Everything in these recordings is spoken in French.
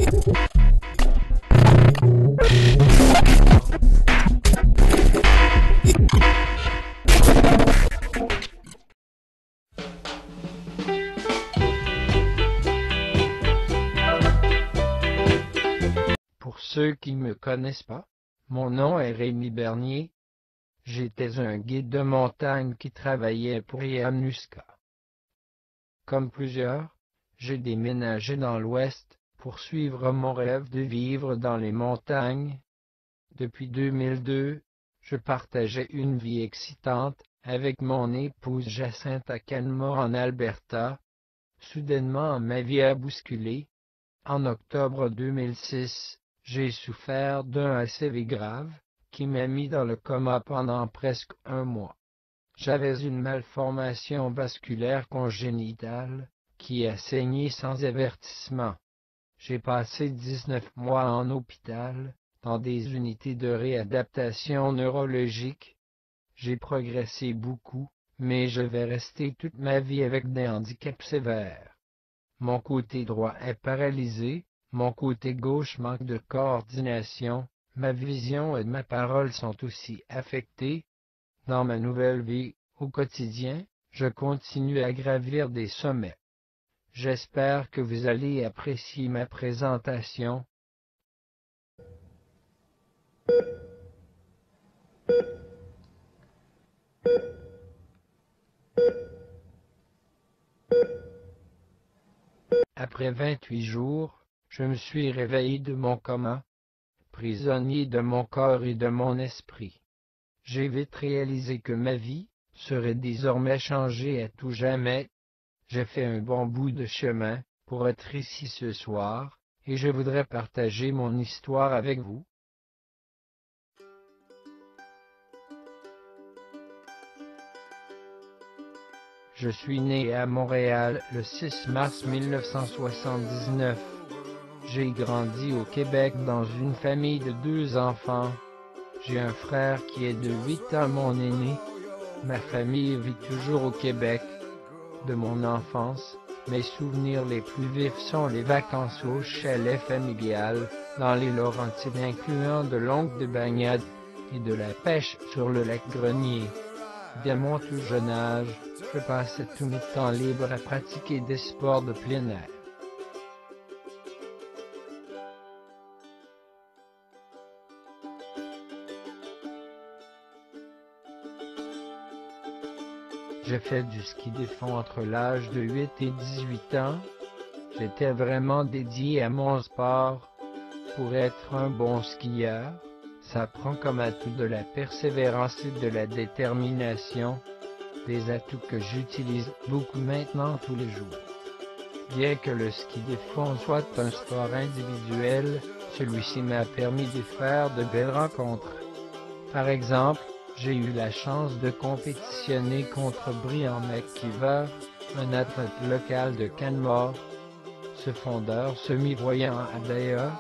Pour ceux qui ne me connaissent pas, mon nom est Rémi Bernier. J'étais un guide de montagne qui travaillait pour Yanuska. Comme plusieurs, j'ai déménagé dans l'Ouest pour suivre mon rêve de vivre dans les montagnes. Depuis 2002, je partageais une vie excitante avec mon épouse Jacinthe à Canmore en Alberta. Soudainement, ma vie a bousculé. En octobre 2006, j'ai souffert d'un ACV grave, qui m'a mis dans le coma pendant presque un mois. J'avais une malformation vasculaire congénitale, qui a saigné sans avertissement. J'ai passé 19 mois en hôpital, dans des unités de réadaptation neurologique. J'ai progressé beaucoup, mais je vais rester toute ma vie avec des handicaps sévères. Mon côté droit est paralysé, mon côté gauche manque de coordination, ma vision et ma parole sont aussi affectées. Dans ma nouvelle vie, au quotidien, je continue à gravir des sommets. J'espère que vous allez apprécier ma présentation. Après 28 jours, je me suis réveillé de mon coma, prisonnier de mon corps et de mon esprit. J'ai vite réalisé que ma vie serait désormais changée à tout jamais. J'ai fait un bon bout de chemin pour être ici ce soir, et je voudrais partager mon histoire avec vous. Je suis né à Montréal le 6 mars 1979. J'ai grandi au Québec dans une famille de 2 enfants. J'ai un frère qui est de 8 ans mon aîné. Ma famille vit toujours au Québec. De mon enfance, mes souvenirs les plus vifs sont les vacances au chalet familial, dans les Laurentides incluant de longues baignades et de la pêche sur le lac Grenier. Dès mon tout jeune âge, je passais tout mes temps libres à pratiquer des sports de plein air. J'ai fait du ski de fond entre l'âge de 8 et 18 ans. J'étais vraiment dédié à mon sport. Pour être un bon skieur, ça prend comme atout de la persévérance et de la détermination, des atouts que j'utilise beaucoup maintenant tous les jours. Bien que le ski de fond soit un sport individuel, celui-ci m'a permis de faire de belles rencontres. Par exemple, j'ai eu la chance de compétitionner contre Brian McKeever, un athlète local de Canmore. Ce fondeur semi-voyant a d'ailleurs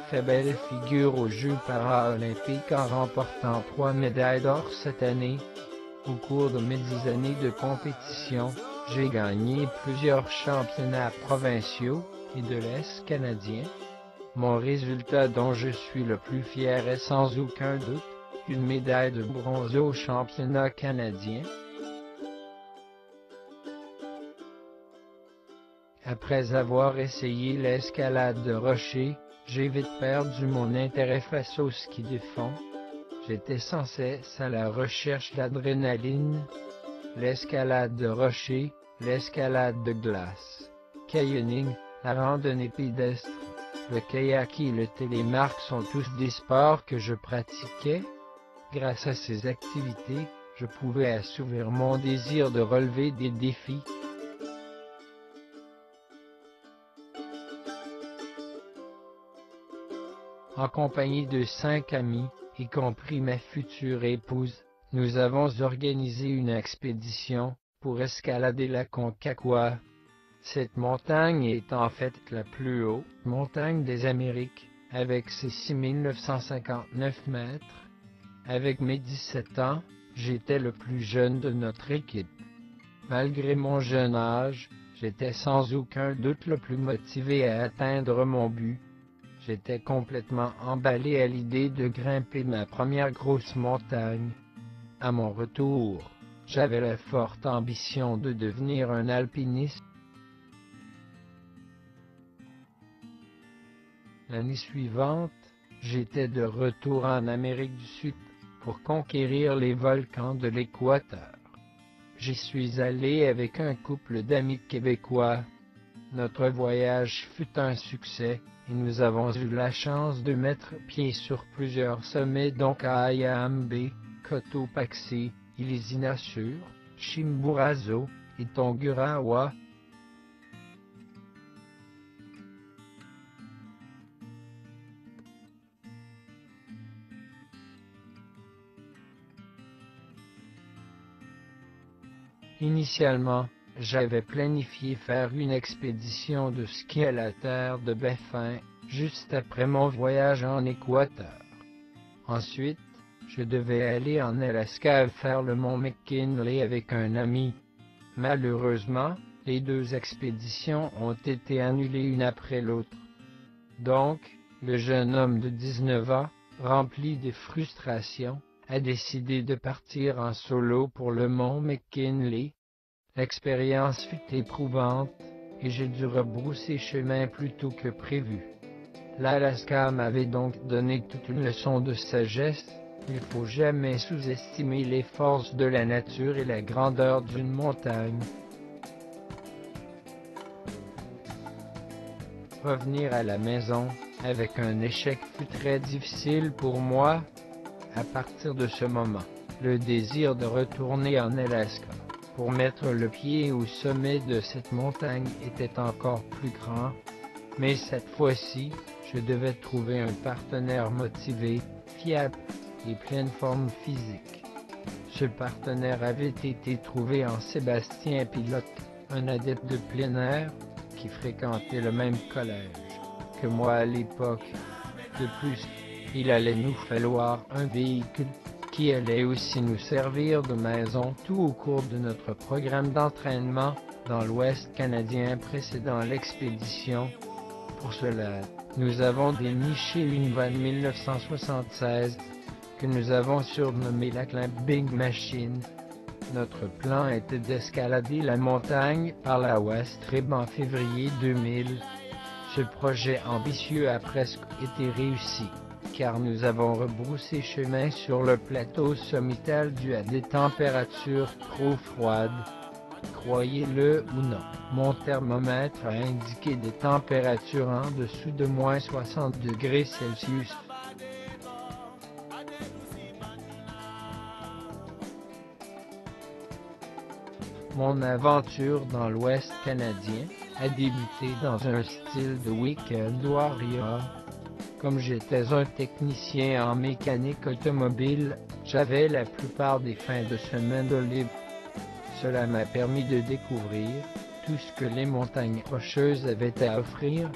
fait belle figure aux Jeux paralympiques en remportant 3 médailles d'or cette année. Au cours de mes 10 années de compétition, j'ai gagné plusieurs championnats provinciaux et de l'Est canadien. Mon résultat dont je suis le plus fier est sans aucun doute une médaille de bronze au championnat canadien. Après avoir essayé l'escalade de rocher, j'ai vite perdu mon intérêt face au ski de fond. J'étais sans cesse à la recherche d'adrénaline. L'escalade de rocher, l'escalade de glace, canyoning, la randonnée pédestre, le kayak et le télémarque sont tous des sports que je pratiquais. Grâce à ces activités, je pouvais assouvir mon désir de relever des défis. En compagnie de 5 amis, y compris ma future épouse, nous avons organisé une expédition pour escalader la Concagua. Cette montagne est en fait la plus haute montagne des Amériques, avec ses 6959 mètres. Avec mes 17 ans, j'étais le plus jeune de notre équipe. Malgré mon jeune âge, j'étais sans aucun doute le plus motivé à atteindre mon but. J'étais complètement emballé à l'idée de grimper ma première grosse montagne. À mon retour, j'avais la forte ambition de devenir un alpiniste. L'année suivante, j'étais de retour en Amérique du Sud pour conquérir les volcans de l'Équateur. J'y suis allé avec un couple d'amis québécois. Notre voyage fut un succès et nous avons eu la chance de mettre pied sur plusieurs sommets dont Cayambe, Cotopaxi, Ilizina-sur, Chimborazo et Tongurawa. Initialement, j'avais planifié faire une expédition de ski à la terre de Baffin, juste après mon voyage en Équateur. Ensuite, je devais aller en Alaska faire le mont McKinley avec un ami. Malheureusement, les deux expéditions ont été annulées une après l'autre. Donc, le jeune homme de 19 ans, rempli de frustration, a décidé de partir en solo pour le mont McKinley. L'expérience fut éprouvante, et j'ai dû rebrousser chemin plus tôt que prévu. L'Alaska m'avait donc donné toute une leçon de sagesse. Il ne faut jamais sous-estimer les forces de la nature et la grandeur d'une montagne. Revenir à la maison avec un échec fut très difficile pour moi. À partir de ce moment, le désir de retourner en Alaska pour mettre le pied au sommet de cette montagne était encore plus grand. Mais cette fois-ci, je devais trouver un partenaire motivé, fiable et pleine forme physique. Ce partenaire avait été trouvé en Sébastien Pilote, un adepte de plein air qui fréquentait le même collège que moi à l'époque. De plus, il allait nous falloir un véhicule qui allait aussi nous servir de maison tout au cours de notre programme d'entraînement dans l'Ouest canadien précédant l'expédition. Pour cela, nous avons déniché une vanne 1976 que nous avons surnommée la Big Machine. Notre plan était d'escalader la montagne par la West Rib en février 2000. Ce projet ambitieux a presque été réussi, car nous avons rebroussé chemin sur le plateau sommital dû à des températures trop froides. Croyez-le ou non, mon thermomètre a indiqué des températures en dessous de moins 60 degrés Celsius. Mon aventure dans l'Ouest canadien a débuté dans un style de week-end warrior. Comme j'étais un technicien en mécanique automobile, j'avais la plupart des fins de semaine de libre. Cela m'a permis de découvrir tout ce que les montagnes rocheuses avaient à offrir.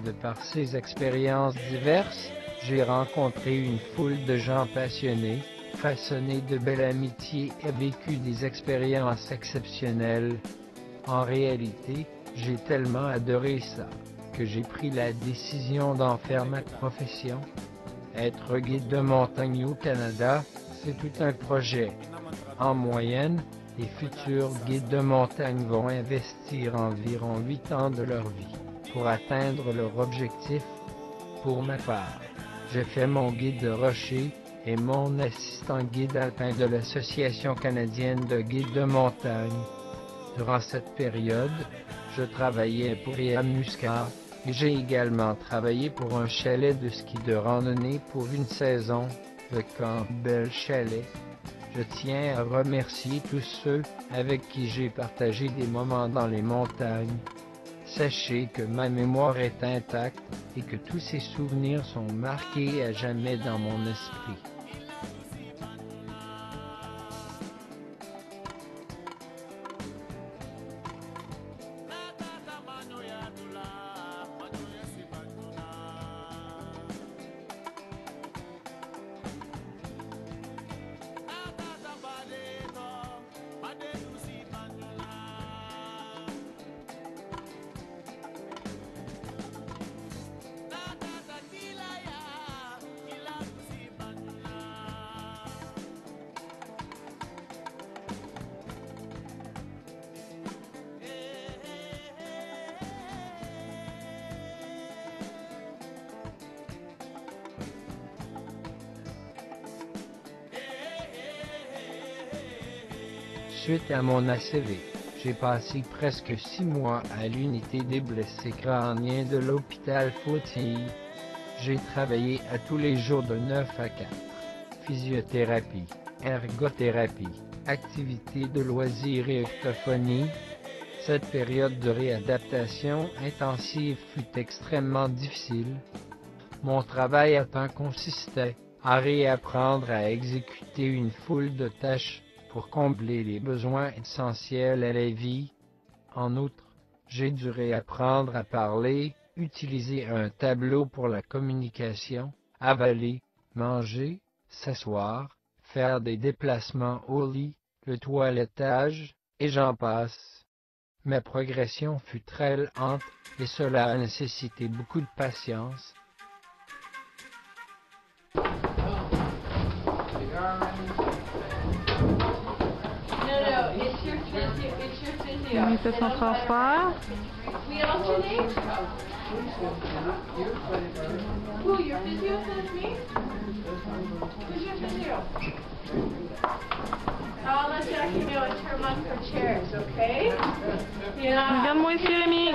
De par ces expériences diverses, j'ai rencontré une foule de gens passionnés, façonné de belles amitiés et vécu des expériences exceptionnelles. En réalité, j'ai tellement adoré ça, que j'ai pris la décision d'en faire ma profession. Être guide de montagne au Canada, c'est tout un projet. En moyenne, les futurs guides de montagne vont investir environ 8 ans de leur vie pour atteindre leur objectif. Pour ma part, j'ai fait mon guide de rocher et mon assistant guide alpin de l'Association canadienne de guides de montagne. Durant cette période, je travaillais pour Muscat, et j'ai également travaillé pour un chalet de ski de randonnée pour une saison, le camp Bel Chalet. Je tiens à remercier tous ceux avec qui j'ai partagé des moments dans les montagnes. Sachez que ma mémoire est intacte et que tous ces souvenirs sont marqués à jamais dans mon esprit. Suite à mon ACV, j'ai passé presque 6 mois à l'unité des blessés crâniens de l'hôpital Foothills. J'ai travaillé à tous les jours de 9 à 4. Physiothérapie, ergothérapie, activités de loisirs et orthophonie. Cette période de réadaptation intensive fut extrêmement difficile. Mon travail à temps consistait à réapprendre à exécuter une foule de tâches pour combler les besoins essentiels à la vie. En outre, j'ai dû réapprendre à parler, utiliser un tableau pour la communication, avaler, manger, s'asseoir, faire des déplacements au lit, le toilettage, et j'en passe. Ma progression fut très lente, et cela a nécessité beaucoup de patience. Il fait son transfert. We alternate? Who, your physio says me? Who's your physio? I'll let Jackie know and turn on for chairs, okay? Yeah. Regarde-moi ici, Rémi.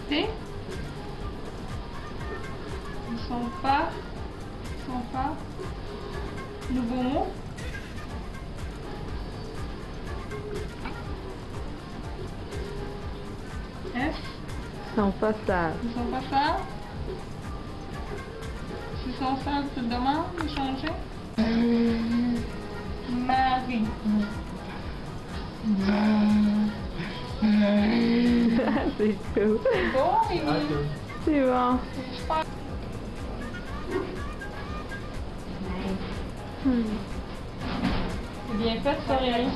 T. Ils sont pas. Nouveau mot. F. Ils sont pas sages. Ils sont pas ça. S'ils sont ça, tu te demandes de changer. Marie. C'est tout. C'est bon, Rémi? C'est bon. C'est bien fait, ça, Rémi.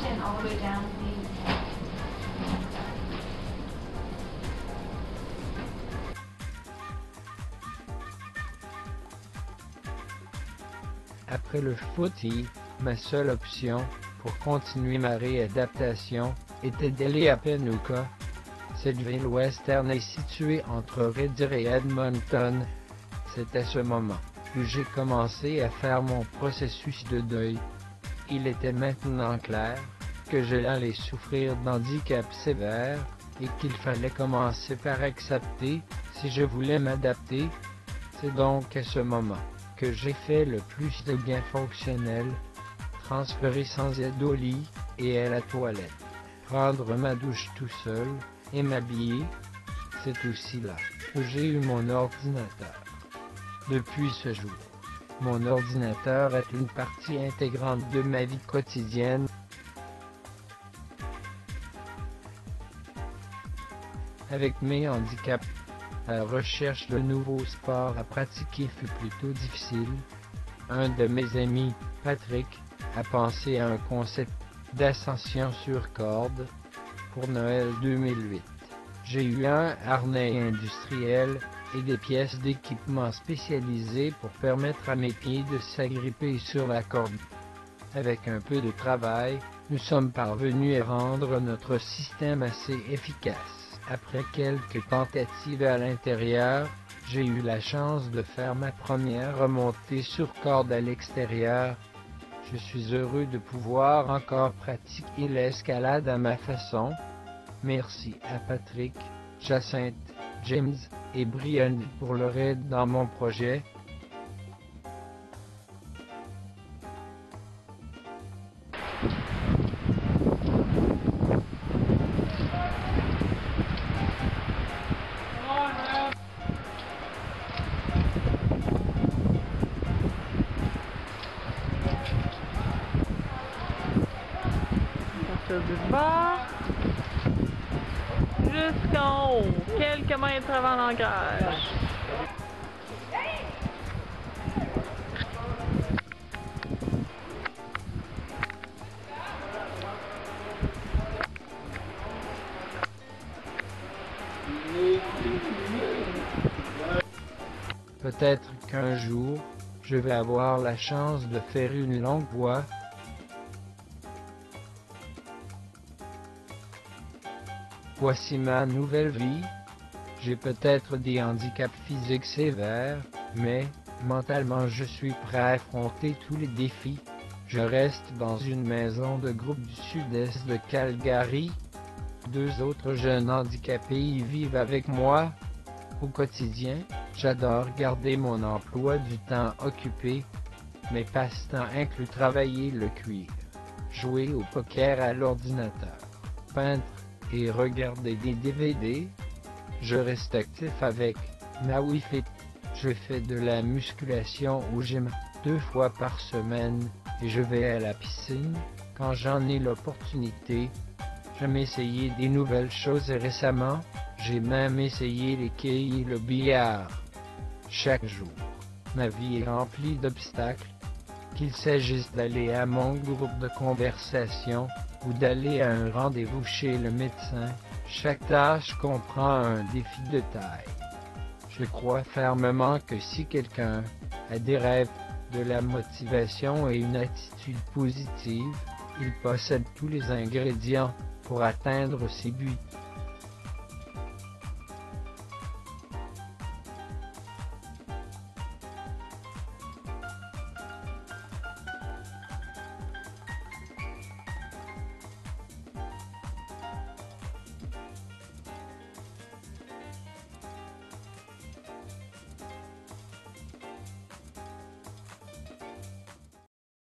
Après le footy, ma seule option pour continuer ma réadaptation était d'aller à Panuca. Cette ville western est située entre Red Deer et Edmonton. C'est à ce moment que j'ai commencé à faire mon processus de deuil. Il était maintenant clair que j'allais souffrir d'handicap sévère et qu'il fallait commencer par accepter si je voulais m'adapter. C'est donc à ce moment que j'ai fait le plus de gains fonctionnels, transférer sans aide au lit et à la toilette, prendre ma douche tout seul et m'habiller. C'est aussi là que j'ai eu mon ordinateur. Depuis ce jour, mon ordinateur est une partie intégrante de ma vie quotidienne. Avec mes handicaps, la recherche de nouveaux sports à pratiquer fut plutôt difficile. Un de mes amis, Patrick, a pensé à un concept d'ascension sur corde pour Noël 2008. J'ai eu un harnais industriel et des pièces d'équipement spécialisées pour permettre à mes pieds de s'agripper sur la corde. Avec un peu de travail, nous sommes parvenus à rendre notre système assez efficace. Après quelques tentatives à l'intérieur, j'ai eu la chance de faire ma première remontée sur corde à l'extérieur. Je suis heureux de pouvoir encore pratiquer l'escalade à ma façon. Merci à Patrick, Jacinthe, James et Brian pour leur aide dans mon projet. Du bas jusqu'en haut, quelques mètres avant l'ancrage. Peut-être qu'un jour, je vais avoir la chance de faire une longue voie. Voici ma nouvelle vie. J'ai peut-être des handicaps physiques sévères, mais, mentalement je suis prêt à affronter tous les défis. Je reste dans une maison de groupe du sud-est de Calgary. 2 autres jeunes handicapés y vivent avec moi. Au quotidien, j'adore garder mon emploi du temps occupé. Mes passe-temps incluent travailler le cuir, jouer au poker à l'ordinateur, peindre et regarder des DVD. Je reste actif avec MaWiFit. Je fais de la musculation au gym 2 fois par semaine et je vais à la piscine quand j'en ai l'opportunité. J'aime essayer des nouvelles choses et récemment, j'ai même essayé les quilles et le billard. Chaque jour, ma vie est remplie d'obstacles. Qu'il s'agisse d'aller à mon groupe de conversation ou d'aller à un rendez-vous chez le médecin, chaque tâche comprend un défi de taille. Je crois fermement que si quelqu'un a des rêves, de la motivation et une attitude positive, il possède tous les ingrédients pour atteindre ses buts.